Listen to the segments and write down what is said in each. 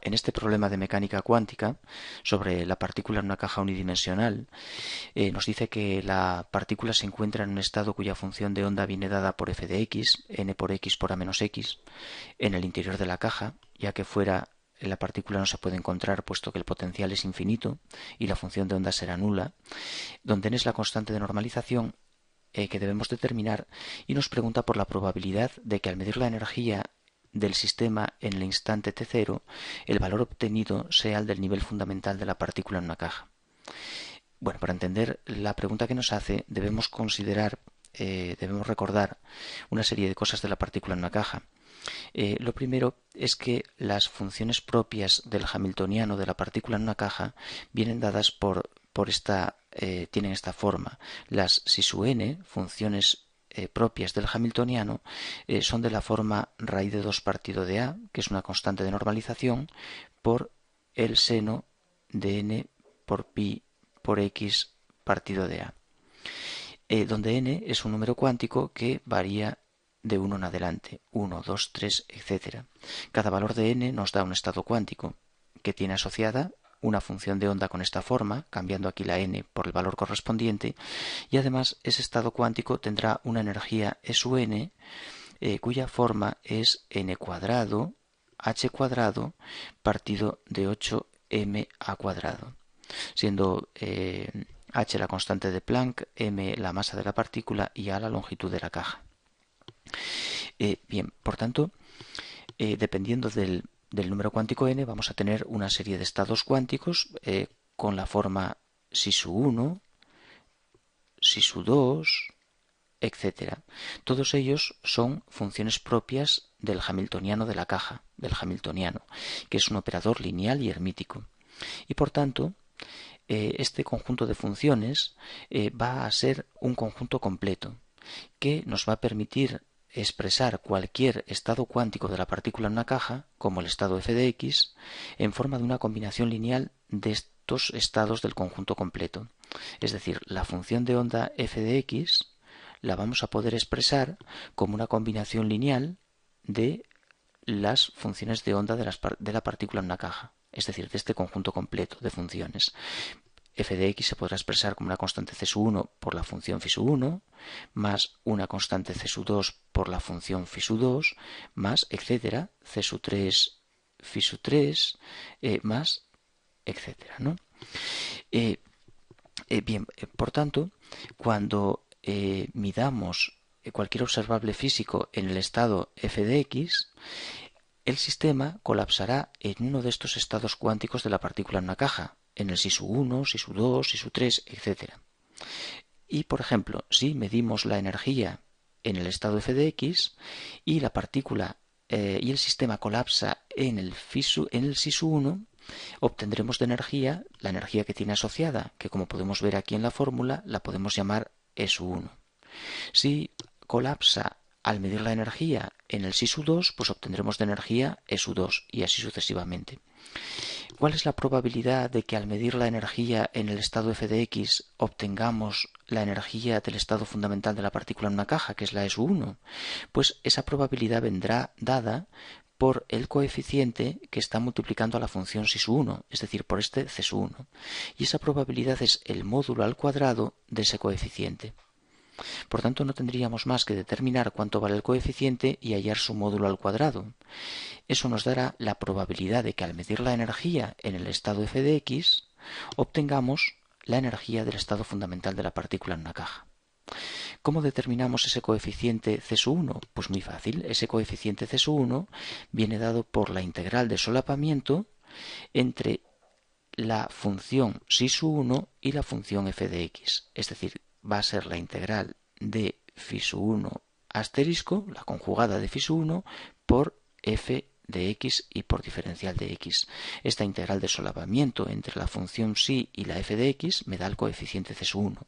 En este problema de mecánica cuántica sobre la partícula en una caja unidimensional, nos dice que la partícula se encuentra en un estado cuya función de onda viene dada por f de x, n por x por a menos x, en el interior de la caja, ya que fuera la partícula no se puede encontrar puesto que el potencial es infinito y la función de onda será nula, donde n es la constante de normalización que debemos determinar, y nos pregunta por la probabilidad de que al medir la energía del sistema en el instante t0, el valor obtenido sea el del nivel fundamental de la partícula en una caja. Bueno, para entender la pregunta que nos hace, debemos recordar una serie de cosas de la partícula en una caja. Lo primero es que las funciones propias del hamiltoniano de la partícula en una caja vienen dadas tienen esta forma. Las si sub n, funciones propias del hamiltoniano, son de la forma raíz de 2 partido de a, que es una constante de normalización, por el seno de n por pi por x partido de a, donde n es un número cuántico que varía de 1 en adelante, 1, 2, 3, etc. Cada valor de n nos da un estado cuántico que tiene asociada una función de onda con esta forma, cambiando aquí la n por el valor correspondiente, y además ese estado cuántico tendrá una energía E sub n, cuya forma es n cuadrado h cuadrado partido de 8m a cuadrado, siendo h la constante de Planck, m la masa de la partícula y a la longitud de la caja. Bien, por tanto, dependiendo del número cuántico n, vamos a tener una serie de estados cuánticos con la forma si sub 1, si sub 2, etc. Todos ellos son funciones propias del hamiltoniano de la caja, del hamiltoniano, que es un operador lineal y hermítico. Y por tanto, este conjunto de funciones va a ser un conjunto completo que nos va a permitir expresar cualquier estado cuántico de la partícula en una caja, como el estado f de x, en forma de una combinación lineal de estos estados del conjunto completo. Es decir, la función de onda f de x la vamos a poder expresar como una combinación lineal de las funciones de onda de la partícula en una caja, es decir, de este conjunto completo de funciones. F de x se podrá expresar como una constante c sub 1 por la función phi sub 1, más una constante c sub 2 por la función phi sub 2, más, etcétera, c sub 3 phi sub 3, más, etcétera, ¿no? Bien, por tanto, cuando midamos cualquier observable físico en el estado f de x, el sistema colapsará en uno de estos estados cuánticos de la partícula en una caja, en el si sub 1, si sub 2, si sub 3, etc. Y, por ejemplo, si medimos la energía en el estado f de x y la partícula y el sistema colapsa en el si sub 1, obtendremos de energía la energía que tiene asociada, que como podemos ver aquí en la fórmula, la podemos llamar E sub 1. Si colapsa al medir la energía en el si sub 2, pues obtendremos de energía E sub 2 y así sucesivamente. ¿Cuál es la probabilidad de que al medir la energía en el estado f de x obtengamos la energía del estado fundamental de la partícula en una caja, que es la E sub 1? Pues esa probabilidad vendrá dada por el coeficiente que está multiplicando a la función si sub 1, es decir, por este c sub 1. Y esa probabilidad es el módulo al cuadrado de ese coeficiente. Por tanto, no tendríamos más que determinar cuánto vale el coeficiente y hallar su módulo al cuadrado. Eso nos dará la probabilidad de que al medir la energía en el estado f de x, obtengamos la energía del estado fundamental de la partícula en una caja. ¿Cómo determinamos ese coeficiente c sub 1? Pues muy fácil. Ese coeficiente c sub 1 viene dado por la integral de solapamiento entre la función si sub 1 y la función f de x. Es decir, va a ser la integral de phi sub 1 asterisco, la conjugada de phi sub 1, por f de x y por diferencial de x. Esta integral de solapamiento entre la función psi y la f de x me da el coeficiente c sub 1.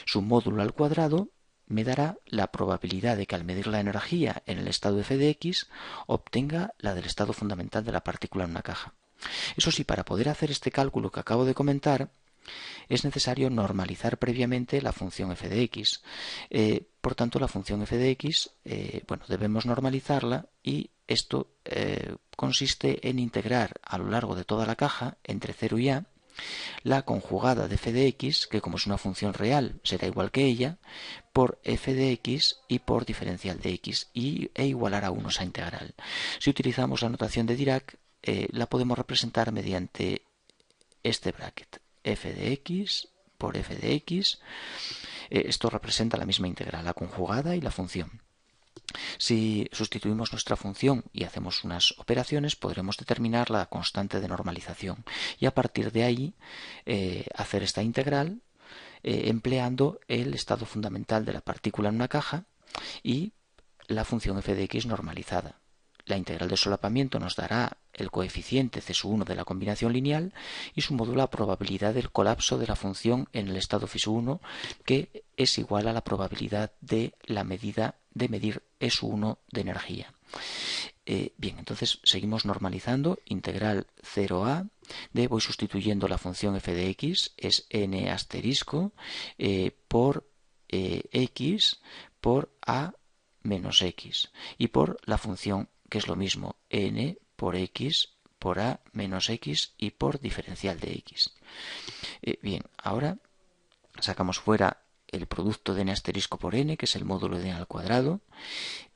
Su módulo al cuadrado me dará la probabilidad de que al medir la energía en el estado f de x obtenga la del estado fundamental de la partícula en una caja. Eso sí, para poder hacer este cálculo que acabo de comentar, es necesario normalizar previamente la función f de x. Por tanto, la función f de x, bueno, debemos normalizarla y esto consiste en integrar a lo largo de toda la caja, entre 0 y a, la conjugada de f de x, que como es una función real será igual que ella, por f de x y por diferencial de x, e igualar a 1 esa integral. Si utilizamos la notación de Dirac, la podemos representar mediante este bracket, f de x por f de x. Esto representa la misma integral, la conjugada y la función. Si sustituimos nuestra función y hacemos unas operaciones, podremos determinar la constante de normalización y a partir de ahí hacer esta integral empleando el estado fundamental de la partícula en una caja y la función f de x normalizada. La integral de solapamiento nos dará el coeficiente C1 de la combinación lineal y su módulo la probabilidad del colapso de la función en el estado φ1, que es igual a la probabilidad de la medida de medir S1 de energía. Bien, entonces seguimos normalizando, integral 0a de, voy sustituyendo la función f de x, es n asterisco por x por a menos x, y por la función que es lo mismo, n por x por a menos x y por diferencial de x. Bien, ahora sacamos fuera el producto de n asterisco por n, que es el módulo de n al cuadrado,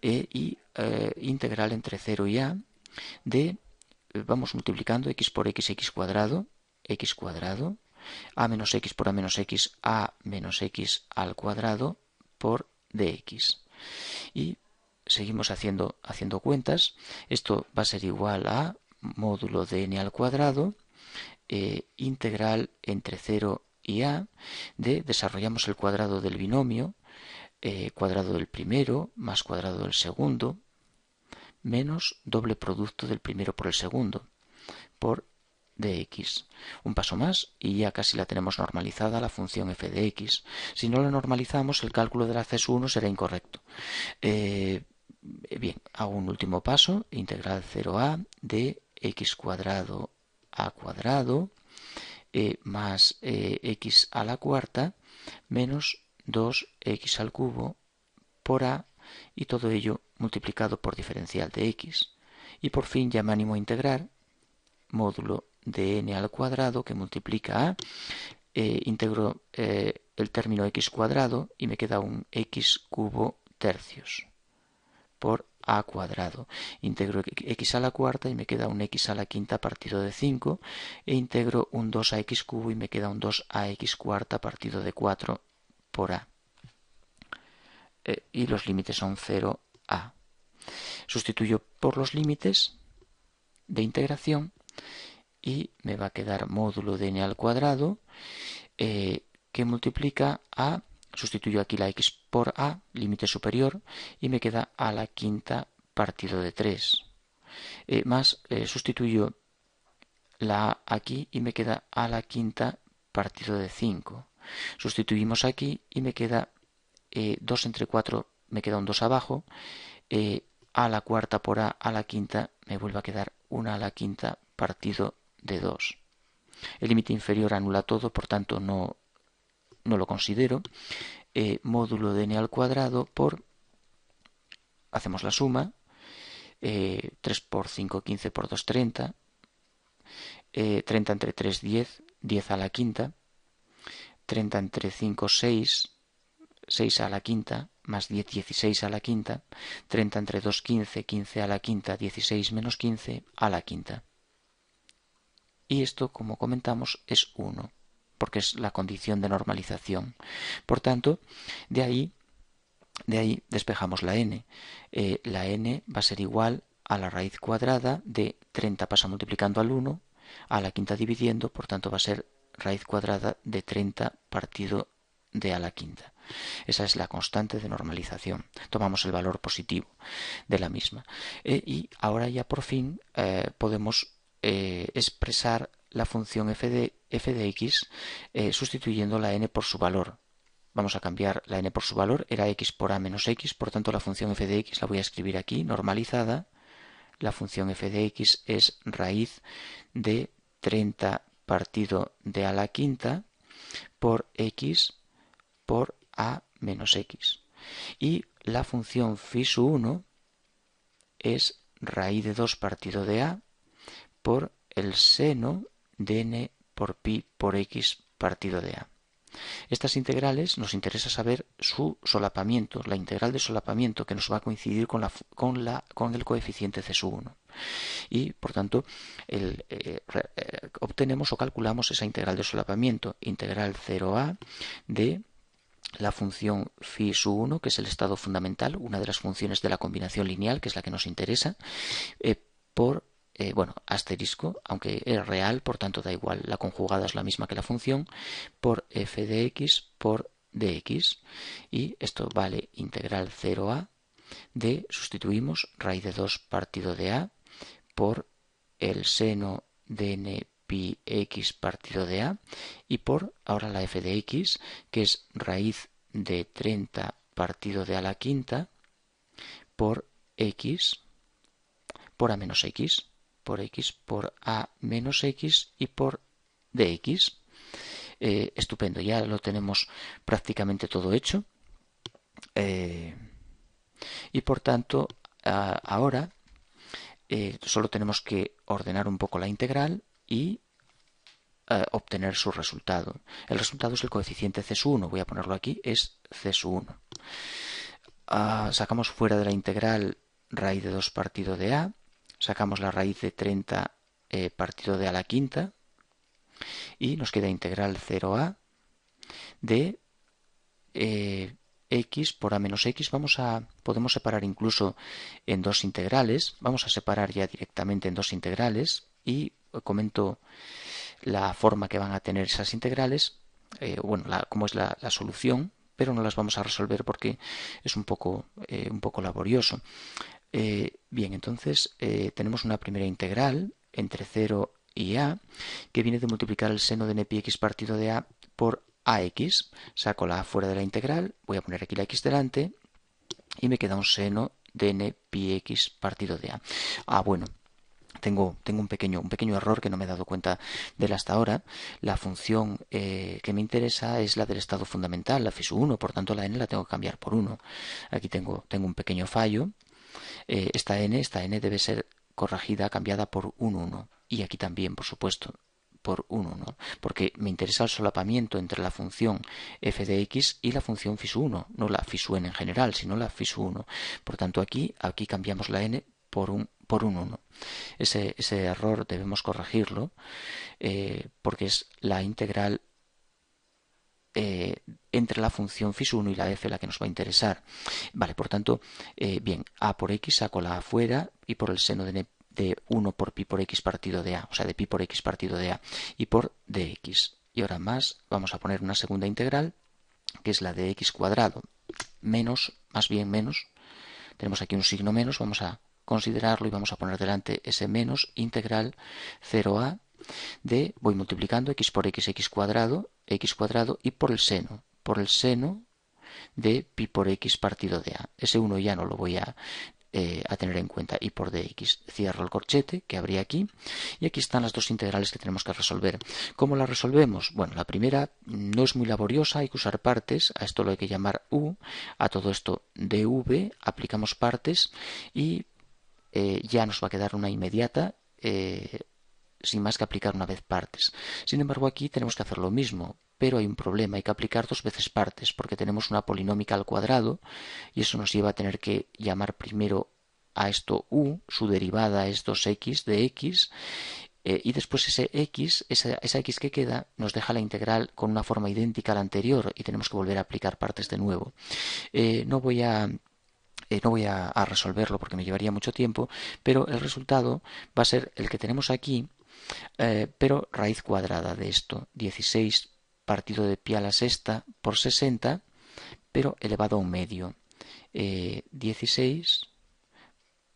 y integral entre 0 y a de, vamos multiplicando x por x cuadrado, a menos x por a menos x al cuadrado por dx. Y seguimos haciendo cuentas. Esto va a ser igual a módulo de n al cuadrado, integral entre 0 y a de, desarrollamos el cuadrado del binomio, cuadrado del primero más cuadrado del segundo, menos doble producto del primero por el segundo, por dx. Un paso más y ya casi la tenemos normalizada la función f de x. Si no la normalizamos, el cálculo de la C1 será incorrecto. Bien, hago un último paso, integral 0a de x cuadrado a cuadrado más x a la cuarta menos 2x al cubo por a, y todo ello multiplicado por diferencial de x. Y por fin ya me animo a integrar módulo de n al cuadrado que multiplica a, integro el término x cuadrado y me queda un x cubo tercios por a cuadrado. Integro x a la cuarta y me queda un x a la quinta partido de 5 e integro un 2 a x cubo y me queda un 2 a x cuarta partido de 4 por a. Y los límites son 0 a. Sustituyo por los límites de integración y me va a quedar módulo de n al cuadrado que multiplica a, sustituyo aquí la x por a, límite superior, y me queda a la quinta partido de 3. Más sustituyo la a aquí y me queda a la quinta partido de 5. Sustituimos aquí y me queda 2 entre 4, me queda un 2 abajo, a la cuarta por a la quinta me vuelve a quedar 1 a la quinta partido de 2. El límite inferior anula todo, por tanto no lo considero. Módulo de n al cuadrado por, hacemos la suma, 3 por 5, 15 por 2, 30, 30 entre 3, 10, 10 a la quinta, 30 entre 5, 6, 6 a la quinta, más 10, 16 a la quinta, 30 entre 2, 15, 15 a la quinta, 16 menos 15 a la quinta. Y esto, como comentamos, es 1, porque es la condición de normalización. Por tanto, de ahí despejamos la n. La n va a ser igual a la raíz cuadrada de 30 pasa multiplicando al 1, a la quinta dividiendo, por tanto va a ser raíz cuadrada de 30 partido de a la quinta. Esa es la constante de normalización. Tomamos el valor positivo de la misma. Y ahora ya por fin podemos expresar la función f de x sustituyendo la n por su valor. Vamos a cambiar la n por su valor, era x por a menos x, por tanto la función f de x la voy a escribir aquí, normalizada. La función f de x es raíz de 30 partido de a la quinta por x por a menos x. Y la función φ1 es raíz de 2 partido de a por el seno de n por pi por x partido de a. Estas integrales nos interesa saber su solapamiento, la integral de solapamiento que nos va a coincidir con el coeficiente C1. Y, por tanto, obtenemos o calculamos esa integral de solapamiento, integral 0a de la función φ1, que es el estado fundamental, una de las funciones de la combinación lineal, que es la que nos interesa, por asterisco, aunque es real, por tanto da igual, la conjugada es la misma que la función, por f de x por dx. Y esto vale integral 0a de, sustituimos, raíz de 2 partido de a por el seno de n pi x partido de a y por ahora la f de x, que es raíz de 30 partido de a la quinta por x por a menos x, por x por a menos x y por dx. Estupendo, ya lo tenemos prácticamente todo hecho. Y por tanto, ahora solo tenemos que ordenar un poco la integral y obtener su resultado. El resultado es el coeficiente C1, voy a ponerlo aquí, es C1. Sacamos fuera de la integral raíz de 2 partido de a, sacamos la raíz de 30 partido de a la quinta y nos queda integral 0a de x por a menos x. Podemos separar incluso en dos integrales. Vamos a separar ya directamente en dos integrales y comento la forma que van a tener esas integrales, cómo es la solución, pero no las vamos a resolver porque es un poco laborioso. Bien, entonces tenemos una primera integral entre 0 y a que viene de multiplicar el seno de n pi x partido de a por ax. Saco la a fuera de la integral, voy a poner aquí la x delante y me queda un seno de n pi x partido de a. Bueno, tengo un pequeño error que no me he dado cuenta de él hasta ahora. La función que me interesa es la del estado fundamental, la φ1, por tanto la n la tengo que cambiar por 1. Aquí tengo un pequeño fallo. Esta n debe ser corregida, cambiada por un 1. Y aquí también, por supuesto, por un 1, porque me interesa el solapamiento entre la función f de x y la función φ1, no la φ1 en general, sino la φ1. Por tanto, aquí cambiamos la n por un 1. Ese error debemos corregirlo porque es la integral entre la función φ1 y la f la que nos va a interesar. Vale, por tanto, bien, a por x saco la afuera y por el seno de 1 por pi por x partido de a, o sea, de pi por x partido de a y por dx. Y ahora más, vamos a poner una segunda integral, que es la de x cuadrado, menos, tenemos aquí un signo menos, vamos a considerarlo y vamos a poner delante ese menos integral 0a de, voy multiplicando x por x cuadrado y por el seno de pi por x partido de a. Ese 1 ya no lo voy a tener en cuenta, y por dx. Cierro el corchete que habría aquí y aquí están las dos integrales que tenemos que resolver. ¿Cómo las resolvemos? Bueno, la primera no es muy laboriosa, hay que usar partes, a esto lo hay que llamar u, a todo esto dv, aplicamos partes y ya nos va a quedar una inmediata sin más que aplicar una vez partes. Sin embargo, aquí tenemos que hacer lo mismo, pero hay un problema, hay que aplicar dos veces partes, porque tenemos una polinómica al cuadrado y eso nos lleva a tener que llamar primero a esto u, su derivada es 2x de x, y después ese x, esa x que queda, nos deja la integral con una forma idéntica a la anterior y tenemos que volver a aplicar partes de nuevo. No voy a resolverlo porque me llevaría mucho tiempo, pero el resultado va a ser el que tenemos aquí, pero raíz cuadrada de esto, 16 partido de pi a la sexta por 60, pero elevado a un medio. 16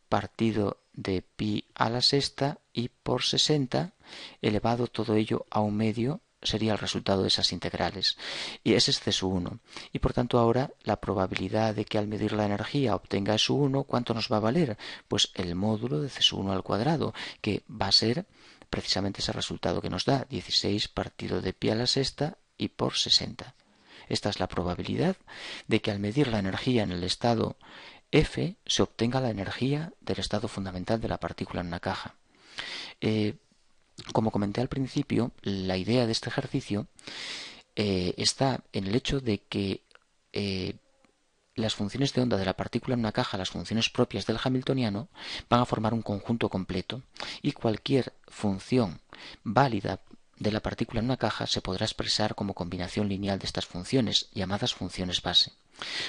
partido de pi a la sexta y por 60 elevado todo ello a un medio sería el resultado de esas integrales. Y ese es C1. Y por tanto ahora la probabilidad de que al medir la energía obtenga S1, ¿cuánto nos va a valer? Pues el módulo de C1 al cuadrado, que va a ser precisamente ese resultado que nos da 16 partido de pi a la sexta y por 60. Esta es la probabilidad de que al medir la energía en el estado F se obtenga la energía del estado fundamental de la partícula en una caja. Como comenté al principio, la idea de este ejercicio está en el hecho de que las funciones de onda de la partícula en una caja, las funciones propias del hamiltoniano, van a formar un conjunto completo y cualquier función válida de la partícula en una caja se podrá expresar como combinación lineal de estas funciones, llamadas funciones base.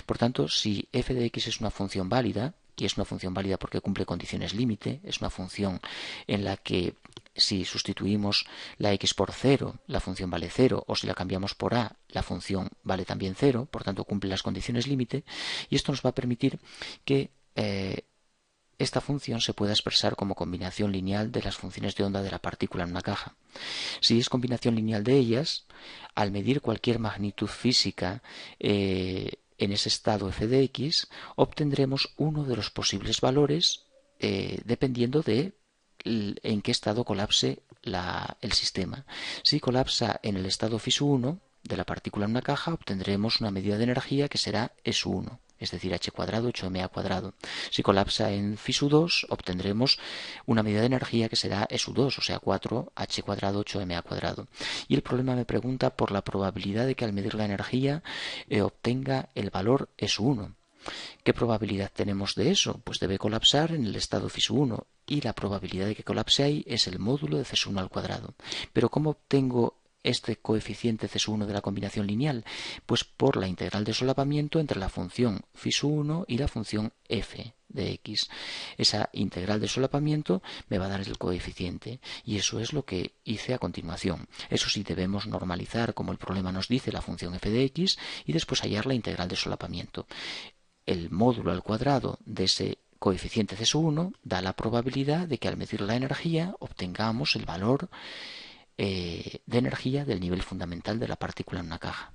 Por tanto, si f de x es una función válida, y es una función válida porque cumple condiciones límite, es una función en la que si sustituimos la x por 0, la función vale 0, o si la cambiamos por a, la función vale también 0, por tanto cumple las condiciones límite, y esto nos va a permitir que esta función se pueda expresar como combinación lineal de las funciones de onda de la partícula en una caja. Si es combinación lineal de ellas, al medir cualquier magnitud física en ese estado f de x, obtendremos uno de los posibles valores dependiendo de en qué estado colapse el sistema. Si colapsa en el estado φ1 de la partícula en una caja, obtendremos una medida de energía que será S1, es decir, h cuadrado 8ma cuadrado. Si colapsa en φ2, obtendremos una medida de energía que será S2, o sea, 4h cuadrado 8ma cuadrado. Y el problema me pregunta por la probabilidad de que al medir la energía obtenga el valor S1. ¿Qué probabilidad tenemos de eso? Pues debe colapsar en el estado φ1 y la probabilidad de que colapse ahí es el módulo de C1 al cuadrado. Pero ¿cómo obtengo este coeficiente C1 de la combinación lineal? Pues por la integral de solapamiento entre la función φ1 y la función f de x. Esa integral de solapamiento me va a dar el coeficiente y eso es lo que hice a continuación. Eso sí, debemos normalizar, como el problema nos dice, la función f de x y después hallar la integral de solapamiento. El módulo al cuadrado de ese coeficiente C1 da la probabilidad de que al medir la energía obtengamos el valor de energía del nivel fundamental de la partícula en una caja.